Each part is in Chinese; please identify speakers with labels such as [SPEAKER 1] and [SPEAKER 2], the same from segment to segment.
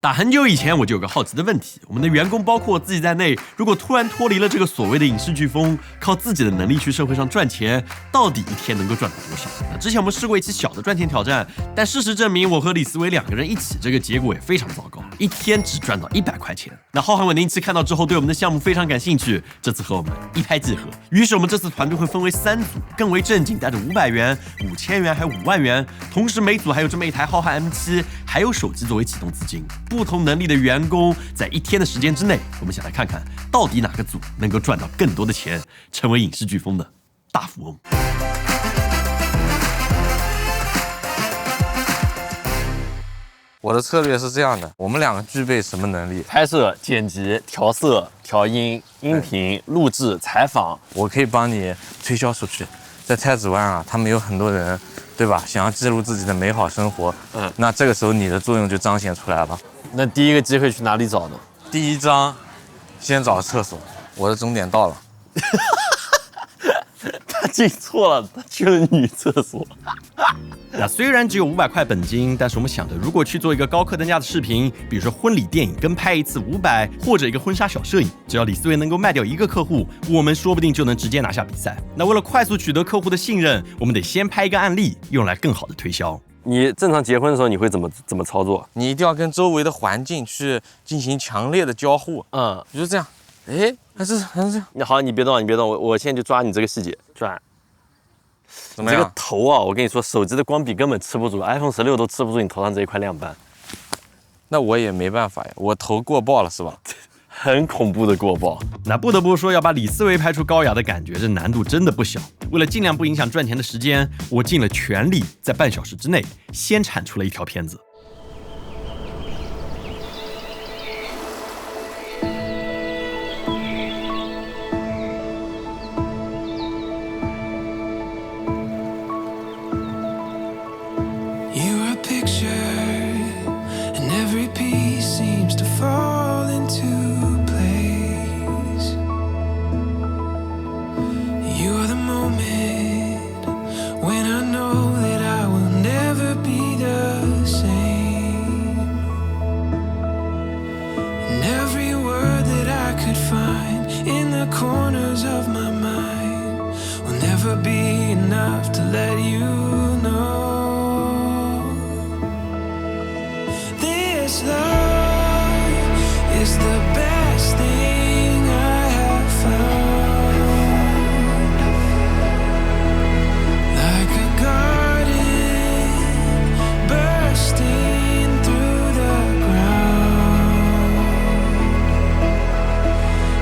[SPEAKER 1] 打很久以前，我就有个好奇的问题：我们的员工，包括我自己在内，如果突然脱离了这个所谓的影视飓风，靠自己的能力去社会上赚钱，到底一天能够赚到多少？那之前我们试过一期小的赚钱挑战，但事实证明，我和李思维2个人一起，这个结果也非常糟糕，一天只赚到100块钱。那浩瀚稳定器看到之后，对我们的项目非常感兴趣，这次和我们一拍即合。于是我们这次团队会分为3组，更为正经，带着500元、5000元还有5万元，同时每组还有这么一台浩瀚 M7，还有手机作为启动资金。不同能力的员工在一天的时间之内，我们想来看看到底哪个组能够赚到更多的钱，成为影视飓风的大富翁。
[SPEAKER 2] 我的策略是这样的，我们2个具备什么能力？
[SPEAKER 3] 拍摄、剪辑、调色、调音、音频、录制、采访，
[SPEAKER 2] 我可以帮你推销出去。在太子湾啊，他们有很多人，对吧？想要记录自己的美好生活。那这个时候你的作用就彰显出来了。
[SPEAKER 3] 那第一个机会去哪里找呢？
[SPEAKER 2] 第一章，先找厕所。我的终点到了。
[SPEAKER 3] 他进错了，他去了女厕所。
[SPEAKER 1] 那虽然只有500块本金，但是我们想着，如果去做一个高客单价的视频，比如说婚礼电影跟拍一次500，或者一个婚纱小摄影，只要李思维能够卖掉1个客户，我们说不定就能直接拿下比赛。那为了快速取得客户的信任，我们得先拍一个案例，用来更好的推销。
[SPEAKER 3] 你正常结婚的时候，你会怎么操作？
[SPEAKER 2] 你一定要跟周围的环境去进行强烈的交互。比如这样，哎，还是这样。
[SPEAKER 3] 好，你别动，我现在就抓你这个细节，转。
[SPEAKER 2] 怎么样？
[SPEAKER 3] 这个头啊，我跟你说，手机的光比根本吃不住 ，iPhone 16都吃不住你头上这一块亮斑。
[SPEAKER 2] 那我也没办法呀，我头过爆了是吧？
[SPEAKER 3] 很恐怖的过爆。
[SPEAKER 1] 那不得不说，要把李思维拍出高雅的感觉，这难度真的不小。为了尽量不影响赚钱的时间，我尽了全力，在半小时之内先产出了一条片子。
[SPEAKER 4] corners of my mind will never be enough to let you know this love is the best thing I have found, like a garden bursting through the ground,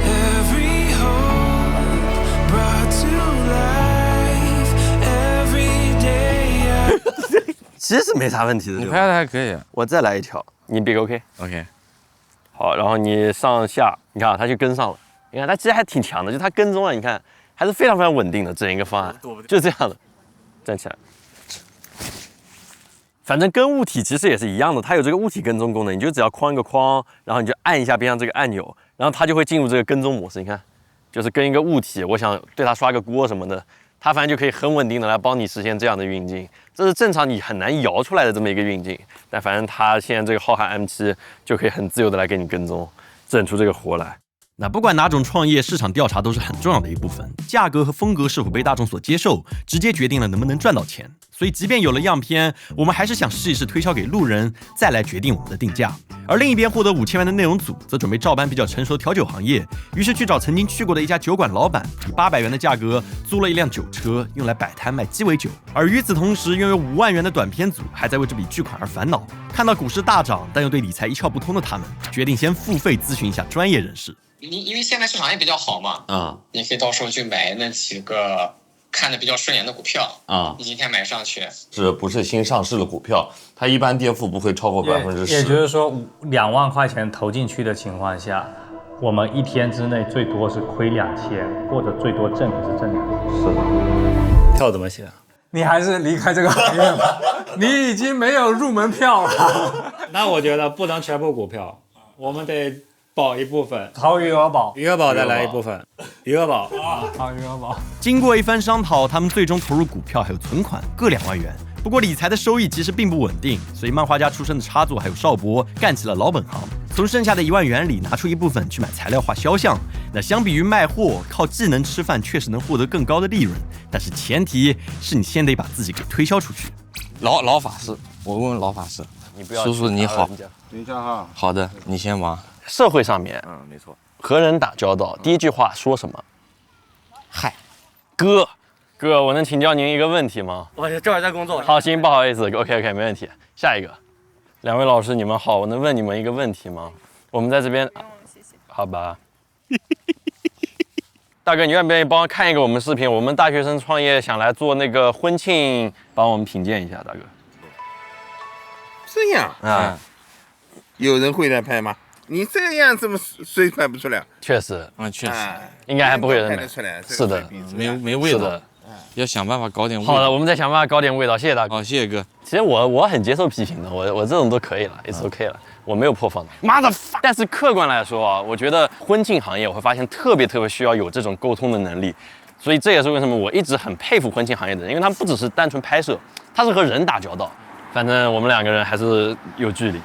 [SPEAKER 4] every hope brought to life every day I
[SPEAKER 3] 其实没啥问题的。
[SPEAKER 2] 你拍的还可以。
[SPEAKER 3] 我再来一条，你比个 OK。 好，然后你上下，你看啊，他就跟上了。你看他其实还挺强的，就他跟踪了，你看还是非常非常稳定的整一个方案，就这样的。站起来。反正跟物体其实也是一样的，它有这个物体跟踪功能，你就只要框一个框，然后你就按一下边上这个按钮，然后它就会进入这个跟踪模式。你看，就是跟一个物体，我想对它刷个锅什么的，它反正就可以很稳定的来帮你实现这样的运镜。这是正常你很难摇出来的这么一个运镜，但反正它现在这个浩瀚 M7 就可以很自由的来给你跟踪，整出这个活来。
[SPEAKER 1] 那不管哪种创业，市场调查都是很重要的一部分，价格和风格是否被大众所接受，直接决定了能不能赚到钱。所以即便有了样片，我们还是想试一试推销给路人，再来决定我们的定价。而另一边获得5000万的内容组，则准备照搬比较成熟的调酒行业，于是去找曾经去过的一家酒馆老板，以800元的价格租了一辆酒车，用来摆摊卖鸡尾酒。而与此同时，拥有5万元的短片组还在为这笔巨款而烦恼。看到股市大涨，但又对理财一窍不通的他们，决定先付费咨询一下专业人士。
[SPEAKER 5] 因为现在市场也比较好嘛，你可以到时候去买那几个看着比较顺眼的股票你今天买上去，
[SPEAKER 6] 这不是新上市的股票，它一般跌幅不会超过10%。
[SPEAKER 7] 也就是说，2万块钱投进去的情况下，我们一天之内最多是亏2000，或者最多挣也是挣200。
[SPEAKER 6] 是的。
[SPEAKER 3] 票怎么写？
[SPEAKER 7] 你还是离开这个行业吧，你已经没有入门票了。
[SPEAKER 8] 那我觉得不能全部股票，我们得保一部分，
[SPEAKER 7] 投余额宝，
[SPEAKER 8] 余额宝再来一部分，余额宝
[SPEAKER 7] 好，余额宝。
[SPEAKER 1] 经过一番商讨，他们最终投入股票还有存款各2万元，不过理财的收益其实并不稳定，所以漫画家出身的插座还有邵博干起了老本行，从剩下的1万元里拿出一部分去买材料画肖像。那相比于卖货，靠技能吃饭确实能获得更高的利润，但是前提是你先得把自己给推销出去。
[SPEAKER 2] 老法师，我问老法师，
[SPEAKER 3] 你不要
[SPEAKER 2] 叔叔你好，
[SPEAKER 6] 等一下哈。
[SPEAKER 2] 好的，你先忙。
[SPEAKER 3] 社会上面，
[SPEAKER 2] 没错。
[SPEAKER 3] 和人打交道，第一句话说什么？
[SPEAKER 2] 嗨，
[SPEAKER 3] 哥，我能请教您一个问题吗？
[SPEAKER 9] 我这会儿在工作。
[SPEAKER 3] 好，行，不好意思 ，OK， 没问题。下一个，2位老师你们好，我能问你们一个问题吗？我们在这边，
[SPEAKER 10] 谢谢。
[SPEAKER 3] 好吧。大哥，你愿不愿意帮我看一个我们视频？我们大学生创业想来做那个婚庆，帮我们品鉴一下，大哥。
[SPEAKER 11] 这样
[SPEAKER 3] 啊，
[SPEAKER 11] 有人会来拍吗？你这样怎么谁拍不出来？
[SPEAKER 3] 确实，
[SPEAKER 2] 确实，
[SPEAKER 3] 应该还不会有人
[SPEAKER 11] 拍得出来。
[SPEAKER 3] 是的，
[SPEAKER 2] 没味道。要想办法搞点味道。
[SPEAKER 3] 好的，我们再想办法搞点味道。谢谢大哥。
[SPEAKER 2] 好，谢谢哥。
[SPEAKER 3] 其实我很接受批评的，我这种都可以了，it's OK 了，我没有破防的。妈的！但是客观来说啊，我觉得婚庆行业我会发现特别需要有这种沟通的能力，所以这也是为什么我一直很佩服婚庆行业的人，因为他们不只是单纯拍摄，他是和人打交道。反正我们2个人还是有距离，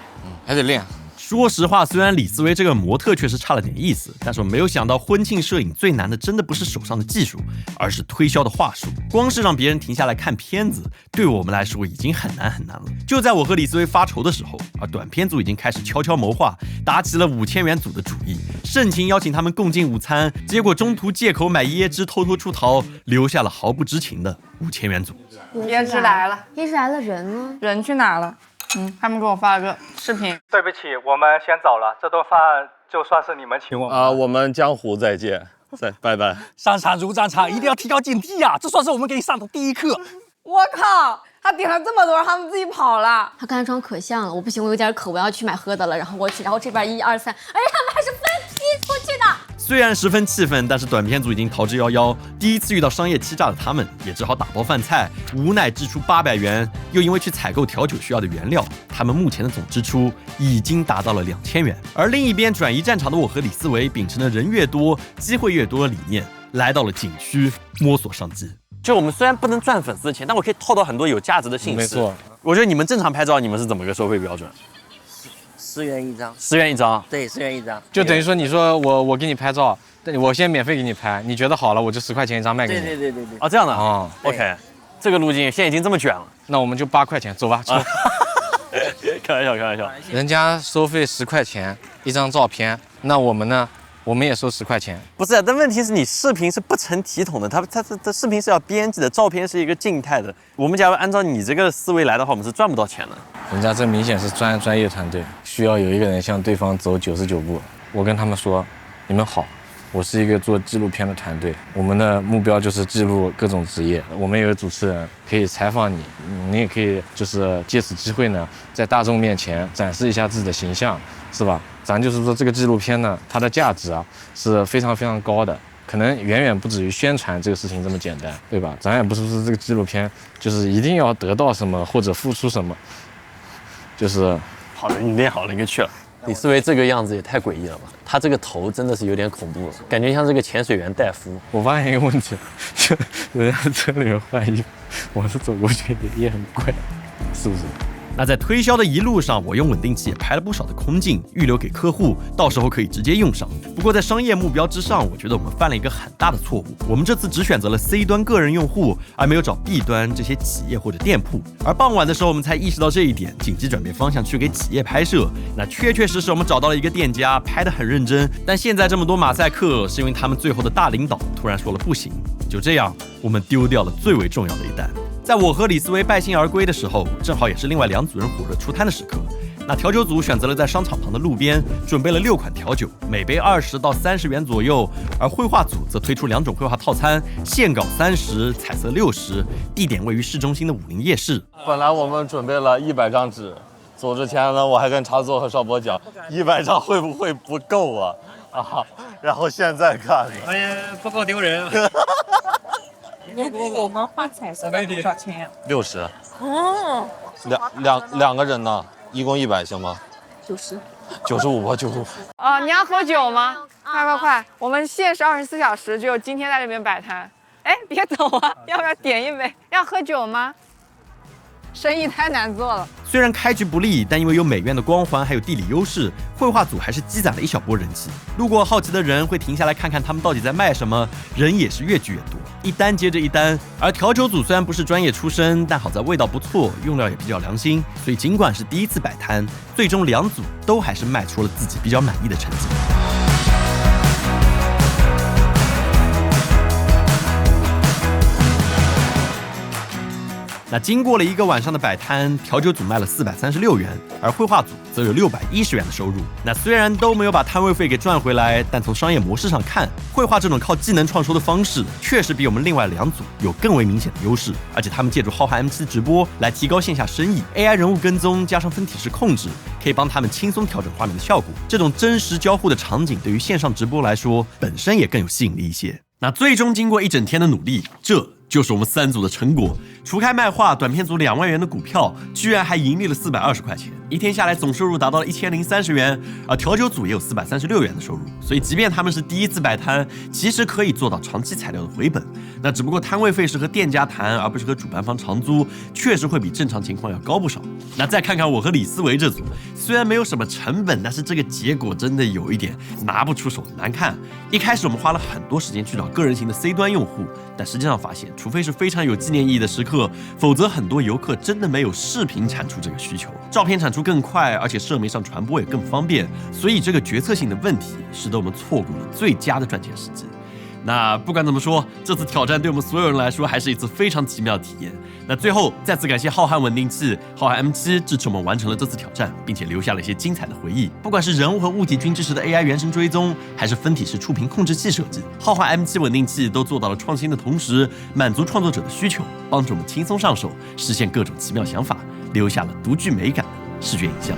[SPEAKER 2] 还得练。
[SPEAKER 1] 说实话，虽然李思维这个模特确实差了点意思，但是我没有想到婚庆摄影最难的真的不是手上的技术，而是推销的话术。光是让别人停下来看片子，对我们来说已经很难了。就在我和李思维发愁的时候，而短片组已经开始悄悄谋划，打起了5000元组的主意，盛情邀请他们共进午餐，结果中途借口买椰汁偷出逃，留下了毫不知情的5000元组。
[SPEAKER 10] 椰汁来了，
[SPEAKER 12] 椰汁来了，人呢？
[SPEAKER 10] 人去哪了？他们给我发了个视频。
[SPEAKER 7] 对不起，我们先走了，这顿饭就算是你们请我们。
[SPEAKER 3] 我们江湖再见，拜拜。
[SPEAKER 9] 商场如战场，一定要提高警惕呀！这算是我们给你上的第一课。
[SPEAKER 10] 我靠，他点了这么多，他们自己跑了。
[SPEAKER 12] 他刚才装可像了，我不行，我有点渴，我要去买喝的了。然后这边1、2、3，而且他们还是分批出去的。
[SPEAKER 1] 虽然十分气愤，但是短片组已经逃之夭夭。第一次遇到商业欺诈的他们，也只好打包饭菜，无奈支出800元。又因为去采购调酒需要的原料，他们目前的总支出已经达到了2000元。而另一边转移战场的我和李思维，秉承了人越多机会越多的理念，来到了景区摸索商机。
[SPEAKER 3] 就我们虽然不能赚粉丝的钱，但我可以套到很多有价值的信息。
[SPEAKER 2] 没错，
[SPEAKER 3] 我觉得你们正常拍照，你们是怎么个收费标准
[SPEAKER 9] ？10元一张。
[SPEAKER 3] 10元一张？
[SPEAKER 9] 对，10元一张。
[SPEAKER 2] 就等于说，你说我给你拍照，我先免费给你拍，你觉得好了，我就10块钱一张卖给你。
[SPEAKER 9] 对。
[SPEAKER 3] 啊，这样的啊。OK， 这个路径现在已经这么卷了，
[SPEAKER 2] 那我们就8块钱，走吧，走。
[SPEAKER 3] 开玩笑。
[SPEAKER 2] 人家收费10块钱一张照片，那我们呢？我们也收10块钱。
[SPEAKER 3] 不是，但问题是你视频是不成体统的，它视频是要编辑的，照片是一个静态的。我们假如按照你这个思维来的话，我们是赚不到钱的。
[SPEAKER 2] 人家这明显是专业团队，需要有一个人向对方走99步。我跟他们说，你们好，我是一个做纪录片的团队，我们的目标就是记录各种职业。我们有个主持人可以采访你，你也可以就是借此机会呢，在大众面前展示一下自己的形象，是吧？咱就是说这个纪录片呢，它的价值啊是非常非常高的，可能远远不止于宣传这个事情这么简单，对吧？咱也不是说这个纪录片就是一定要得到什么或者付出什么，就是
[SPEAKER 3] 好了，你练好了，你就去了。李思维这个样子也太诡异了吧？他这个头真的是有点恐怖了，感觉像这个潜水员戴夫。
[SPEAKER 2] 我发现一个问题，就人家车里面换衣服，我是走过去也很怪，是不是？
[SPEAKER 1] 那在推销的一路上，我用稳定器也拍了不少的空镜，预留给客户，到时候可以直接用上。不过在商业目标之上，我觉得我们犯了一个很大的错误。我们这次只选择了 C 端个人用户，而没有找 B 端这些企业或者店铺。而傍晚的时候，我们才意识到这一点，紧急转变方向去给企业拍摄。那确实我们找到了一个店家，拍得很认真。但现在这么多马赛克，是因为他们最后的大领导突然说了不行。就这样，我们丢掉了最为重要的一单。在我和李思维败兴而归的时候，正好也是另外2组人火热出摊的时刻。那调酒组选择了在商场旁的路边准备了6款调酒，每杯20到30元左右；而绘画组则推出2种绘画套餐，线稿30，彩色60，地点位于市中心的武林夜市。
[SPEAKER 6] 本来我们准备了100张纸，走之前呢，我还跟茶座和邵博讲，100张会不会不够啊？然后现在看，
[SPEAKER 8] 哎呀，不够丢人。
[SPEAKER 10] 我们画彩色的多少钱
[SPEAKER 6] 60。
[SPEAKER 10] 哦，
[SPEAKER 6] 两个人呢，一共100行吗？95吧，95。
[SPEAKER 10] 你要喝酒吗？快！我们限时24小时，只有今天在这边摆摊。哎，别走啊，要不要点一杯？要喝酒吗？生意太难做了。
[SPEAKER 1] 虽然开局不利，但因为有美院的光环还有地理优势，绘画组还是积攒了一小波人气。路过好奇的人会停下来看看他们到底在卖什么，人也是越聚越多，一单接着一单。而调酒组虽然不是专业出身，但好在味道不错，用料也比较良心，所以尽管是第一次摆摊，最终2组都还是卖出了自己比较满意的成绩。那经过了1个晚上的摆摊，调酒组卖了436元，而绘画组则有610元的收入。那虽然都没有把摊位费给赚回来，但从商业模式上看，绘画这种靠技能创收的方式，确实比我们另外2组有更为明显的优势。而且他们借助浩瀚 M7 直播来提高线下生意 ，AI 人物跟踪加上分体式控制，可以帮他们轻松调整画面的效果。这种真实交互的场景，对于线上直播来说，本身也更有吸引力一些。那最终经过1整天的努力，这就是我们3组的成果。除开卖画，短片组2万元的股票，居然还盈利了420块钱，一天下来总收入达到了1030元，而调酒组也有436元的收入。所以，即便他们是第一次摆摊，其实可以做到长期材料的回本。那只不过摊位费是和店家谈，而不是和主办方长租，确实会比正常情况要高不少。那再看看我和李思维这组，虽然没有什么成本，但是这个结果真的有一点拿不出手的难看。一开始我们花了很多时间去找个人型的 C 端用户，但实际上发现，除非是非常有纪念意义的时刻，否则很多游客真的没有视频产出这个需求。照片产出更快，而且社媒上传播也更方便，所以这个决策性的问题使得我们错过了最佳的赚钱时机。那不管怎么说，这次挑战对我们所有人来说还是一次非常奇妙的体验。那最后再次感谢浩瀚稳定器、浩瀚 M7 支持我们完成了这次挑战，并且留下了一些精彩的回忆。不管是人物和物体均支持的 AI 原生追踪，还是分体式触屏控制器设计，浩瀚 M7 稳定器都做到了创新的同时，满足创作者的需求，帮助我们轻松上手，实现各种奇妙想法，留下了独具美感的视觉影像。